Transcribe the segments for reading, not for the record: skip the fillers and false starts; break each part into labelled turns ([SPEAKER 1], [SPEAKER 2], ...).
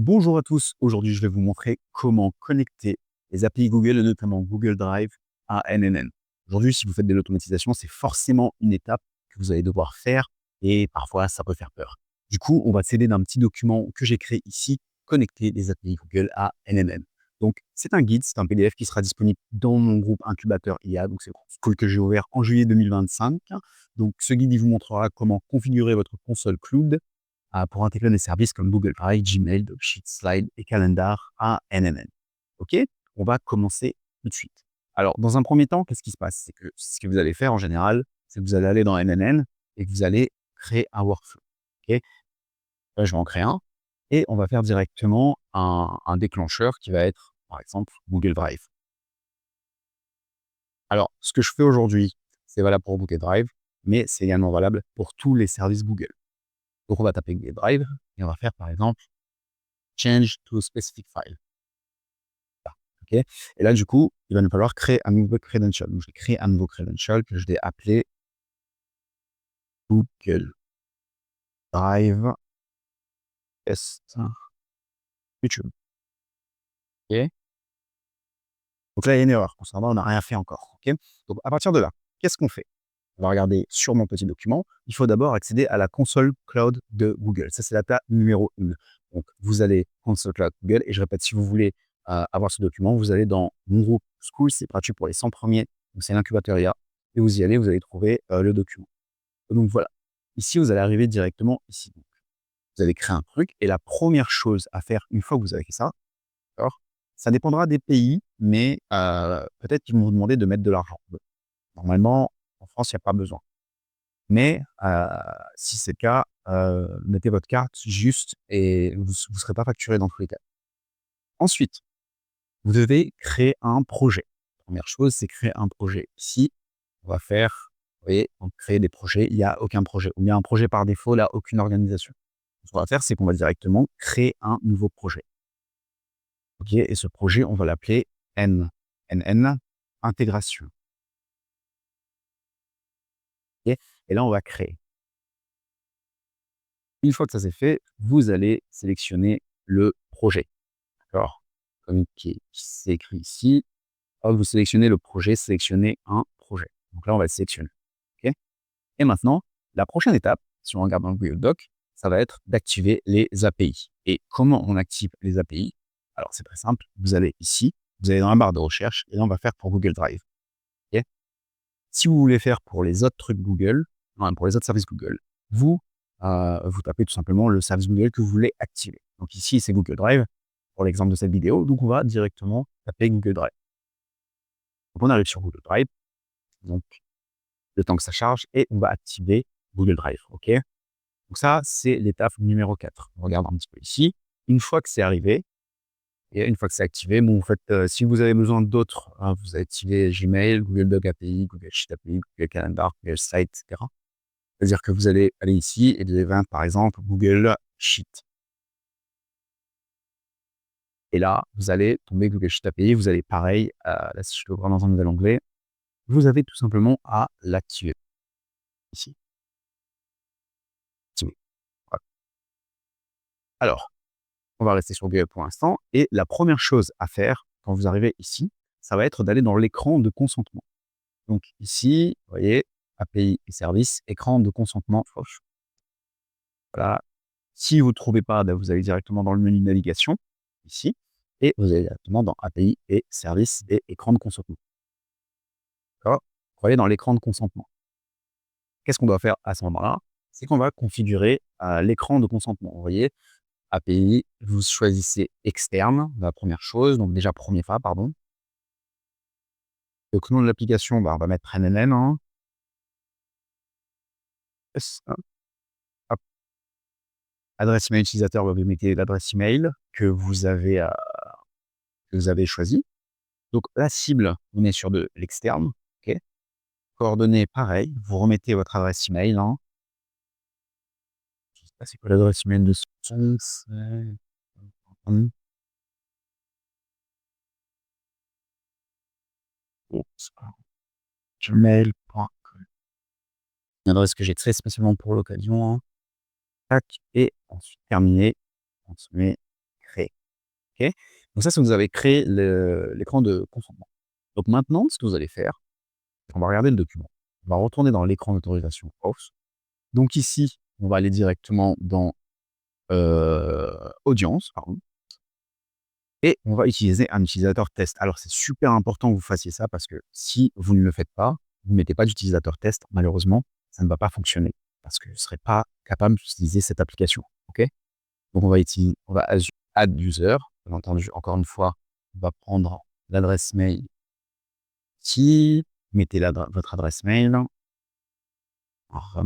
[SPEAKER 1] Bonjour à tous, aujourd'hui je vais vous montrer comment connecter les API Google et notamment Google Drive à NNN. Aujourd'hui, si vous faites de l'automatisation, c'est forcément une étape que vous allez devoir faire et parfois ça peut faire peur. Du coup, on va s'aider d'un petit document que j'ai créé ici, connecter les API Google à NNN. Donc, c'est un guide, c'est un PDF qui sera disponible dans mon groupe incubateur IA, donc c'est le school que j'ai ouvert en juillet 2025. Donc, ce guide, il vous montrera comment configurer votre console cloud pour intégrer des services comme Google Drive, Gmail, Sheet, Slide et Calendar à NNN. OK? On va commencer tout de suite. Alors, dans un premier temps, qu'est-ce qui se passe? C'est que ce que vous allez faire en général, c'est que vous allez aller dans NNN et que vous allez créer un workflow. OK? Là, je vais en créer un et on va faire directement un déclencheur qui va être, par exemple, Google Drive. Alors, ce que je fais aujourd'hui, c'est valable pour Google Drive, mais c'est également valable pour tous les services Google. Donc, on va taper Google Drive et on va faire, par exemple, change to a specific file. OK? Et là, du coup, il va nous falloir créer un nouveau credential. Donc, je vais créer un nouveau credential que je vais appeler Google Drive Test YouTube. OK? Donc là, il y a une erreur. Concernant, on n'a rien fait encore. OK? Donc, à partir de là, qu'est-ce qu'on fait? On va regarder sur mon petit document. Il faut d'abord accéder à la console cloud de Google. Ça, c'est la tâche numéro 1. Donc, vous allez console cloud Google. Et je répète, si vous voulez avoir ce document, vous allez dans mon groupe School. C'est gratuit pour les 100 premiers. Donc, c'est l'incubateur IA. Et vous y allez, vous allez trouver le document. Donc, voilà. Ici, vous allez arriver directement ici. Donc, vous allez créer un truc. Et la première chose à faire une fois que vous avez fait ça, d'accord, ça dépendra des pays, mais peut-être qu'ils vont vous demander de mettre de l'argent. Normalement, en France, il n'y a pas besoin. Mais si c'est le cas, mettez votre carte juste et vous ne serez pas facturé dans tous les cas. Ensuite, vous devez créer un projet. Première chose, c'est créer un projet. Ici, on va faire, vous voyez, on crée des projets, il n'y a aucun projet. Ou bien un projet par défaut, là, aucune organisation. Ce qu'on va faire, c'est qu'on va directement créer un nouveau projet. OK? Et ce projet, on va l'appeler NN, intégration. OK? Et là, on va créer. Une fois que ça c'est fait, vous allez sélectionner le projet. D'accord? Comme c'est écrit ici, hop, vous sélectionnez le projet, sélectionnez un projet. Donc là, on va le sélectionner. OK? Et maintenant, la prochaine étape, si on regarde dans le Google Doc, ça va être d'activer les API. Et comment on active les API? Alors, c'est très simple. Vous allez ici, vous allez dans la barre de recherche, et là, on va faire pour Google Drive. OK? Si vous voulez faire pour les autres trucs Google, non, pour les autres services Google, vous tapez tout simplement le service Google que vous voulez activer. Donc ici, c'est Google Drive pour l'exemple de cette vidéo. Donc on va directement taper Google Drive. Donc on arrive sur Google Drive, donc le temps que ça charge, et on va activer Google Drive. OK? Donc ça, c'est l'étape numéro 4. On regarde un petit peu ici. Une fois que c'est arrivé, et une fois que c'est activé, bon, en fait, si vous avez besoin d'autres, vous activez Gmail, Google Doc API, Google Sheet API, Google Calendar, Google Site, etc. C'est-à-dire que vous allez aller ici et vous allez voir, par exemple, Google Sheet. Et là, vous allez tomber Google Sheet API, vous allez pareil, là, si je peux voir dans un nouvel onglet, vous avez tout simplement à l'activer ici. Activer. Voilà. Alors, on va rester sur Google pour l'instant et la première chose à faire quand vous arrivez ici, ça va être d'aller dans l'écran de consentement. Donc ici, vous voyez, API et services, écran de consentement. Voilà. Si vous ne trouvez pas, bah, vous allez directement dans le menu navigation, ici, et vous allez directement dans API et services et écran de consentement. D'accord? Vous allez dans l'écran de consentement. Qu'est-ce qu'on doit faire à ce moment-là? C'est qu'on va configurer l'écran de consentement. Vous voyez, API, vous choisissez externe, la première chose, donc déjà premier pas, pardon. Le nom de l'application, bah, on va mettre NNN. Hein. Hop. Adresse email utilisateur, bah, vous mettez l'adresse email que vous avez choisie. Donc la cible, on est sur de l'externe. OK. Coordonnées, pareil, vous remettez votre adresse email. Hein. Je sais pas c'est quoi l'adresse email de ce gmail.com. Une adresse que j'ai très spécialement pour l'occasion. Hein. Tac, et ensuite terminé. On se met OK? Donc ça, c'est vous avez créé l'écran de consentement. Donc maintenant, ce que vous allez faire, on va regarder le document. On va retourner dans l'écran d'autorisation off. Donc ici, on va aller directement dans, audience, pardon, et on va utiliser un utilisateur test. Alors c'est super important que vous fassiez ça parce que si vous ne le faites pas, vous ne mettez pas d'utilisateur test, malheureusement, ça ne va pas fonctionner parce que je ne serai pas capable d'utiliser cette application, OK? Donc on va add user, bien entendu, encore une fois, on va prendre l'adresse mail ici, mettez votre adresse mail. Alors,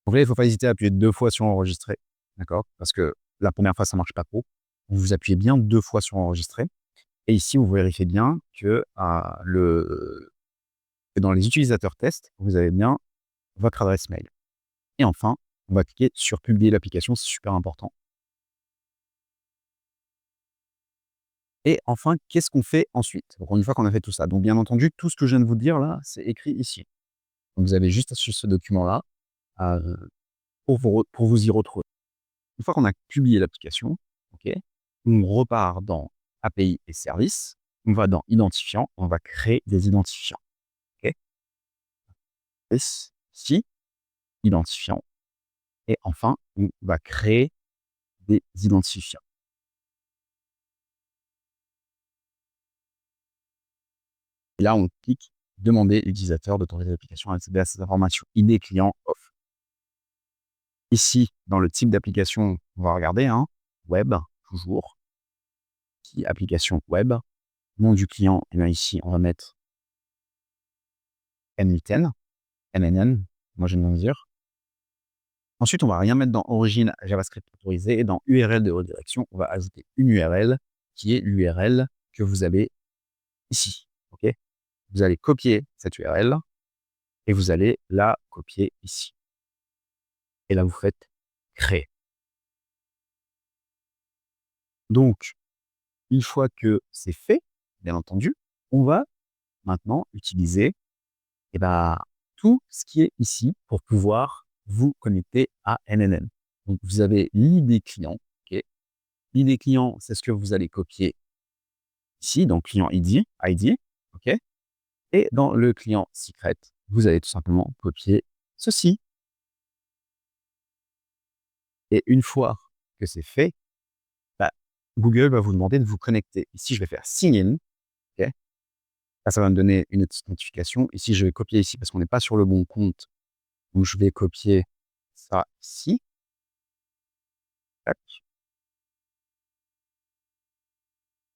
[SPEAKER 1] donc là, il ne faut pas hésiter à appuyer 2 fois sur enregistrer, d'accord? Parce que la première fois, ça ne marche pas trop. Vous appuyez bien 2 fois sur enregistrer et ici, vous vérifiez bien que, que dans les utilisateurs tests, vous avez bien votre adresse mail et enfin, on va cliquer sur publier l'application, c'est super important et enfin, qu'est-ce qu'on fait ensuite? Donc une fois qu'on a fait tout ça, donc bien entendu, tout ce que je viens de vous dire là, c'est écrit ici. Donc vous avez juste à suivre ce document-là, heu, pour vous y retrouver. Une fois qu'on a publié l'application, OK, on repart dans API et services, on va dans identifiant, on va créer des identifiants, OK? Ici, identifiant et enfin, on va créer des identifiants. Et là, on clique demander l'utilisateur d'autoriser l'application à accéder à ces informations. ID client off. Ici, dans le type d'application, on va regarder, hein, web, toujours, qui application web, nom du client, et bien ici, on va mettre N8N, NNN, moi j'aime bien dire. Ensuite, on va rien mettre dans origine JavaScript autorisé et dans URL de redirection, on va ajouter une URL qui est l'URL que vous avez ici. OK? Vous allez copier cette URL et vous allez la copier ici. Et là, vous faites créer. Donc, une fois que c'est fait, bien entendu, on va maintenant utiliser eh ben, tout ce qui est ici pour pouvoir vous connecter à NNN. Donc, vous avez l'ID client. OK? L'ID client, c'est ce que vous allez copier ici, donc client ID, OK? Et dans le client secret, vous allez tout simplement copier ceci. Et une fois que c'est fait, bah, Google va vous demander de vous connecter. Ici, je vais faire sign in, OK? Là, ça va me donner une petite notification. Ici, je vais copier ici parce qu'on n'est pas sur le bon compte. Donc, je vais copier ça ici. Tac.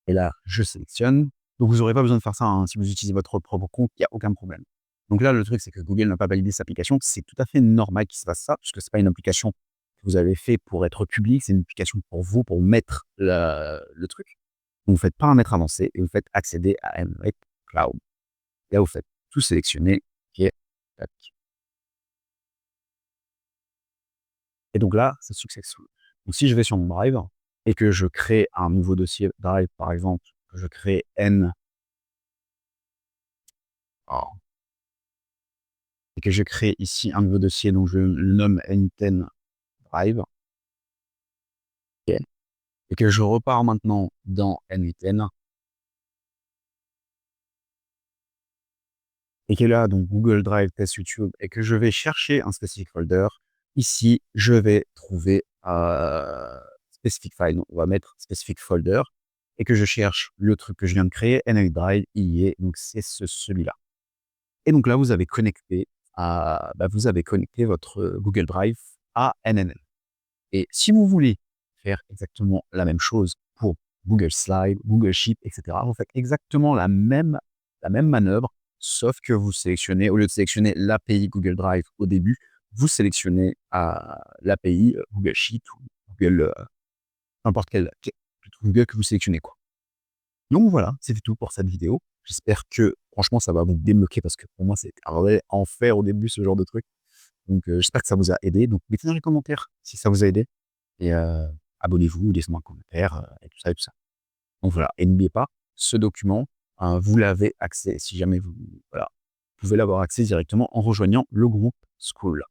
[SPEAKER 1] Et là, je sélectionne. Donc, vous n'aurez pas besoin de faire ça, hein. Si vous utilisez votre propre compte, il y a aucun problème. Donc là, le truc, c'est que Google n'a pas validé cette application. C'est tout à fait normal qu'il se fasse ça, puisque c'est pas une application que vous avez fait pour être public, c'est une application pour vous, pour mettre le truc. Donc, vous faites paramètres avancés et vous faites accéder à Android Cloud. Et là, vous faites tout sélectionner, OK, tac. Et donc là, c'est successful. Donc si je vais sur mon Drive et que je crée un nouveau dossier Drive, par exemple, que je crée N, oh, et que je crée ici un nouveau dossier, donc je le nomme N10 Drive, OK, et que je repars maintenant dans N8N, et que là, donc Google Drive Test YouTube, et que je vais chercher un specific folder, ici, je vais trouver specific file. Donc, on va mettre specific folder, et que je cherche le truc que je viens de créer, N8 Drive, il y est, donc c'est celui-là. Et donc là, vous avez connecté votre Google Drive à NNN. Et si vous voulez faire exactement la même chose pour Google Slide, Google Sheet, etc., vous faites exactement la même manœuvre, sauf que vous sélectionnez, au lieu de sélectionner l'API Google Drive au début, vous sélectionnez l'API Google Sheet ou Google, n'importe quel Google que vous sélectionnez, quoi. Donc voilà, c'était tout pour cette vidéo. J'espère que franchement, ça va vous débloquer parce que pour moi, c'était un vrai enfer au début, ce genre de truc. Donc j'espère que ça vous a aidé. Donc mettez dans les commentaires si ça vous a aidé et abonnez-vous, laissez-moi un commentaire et tout ça et tout ça. Donc voilà, et n'oubliez pas, ce document, vous l'avez accès si jamais vous voilà, vous pouvez l'avoir accès directement en rejoignant le groupe School.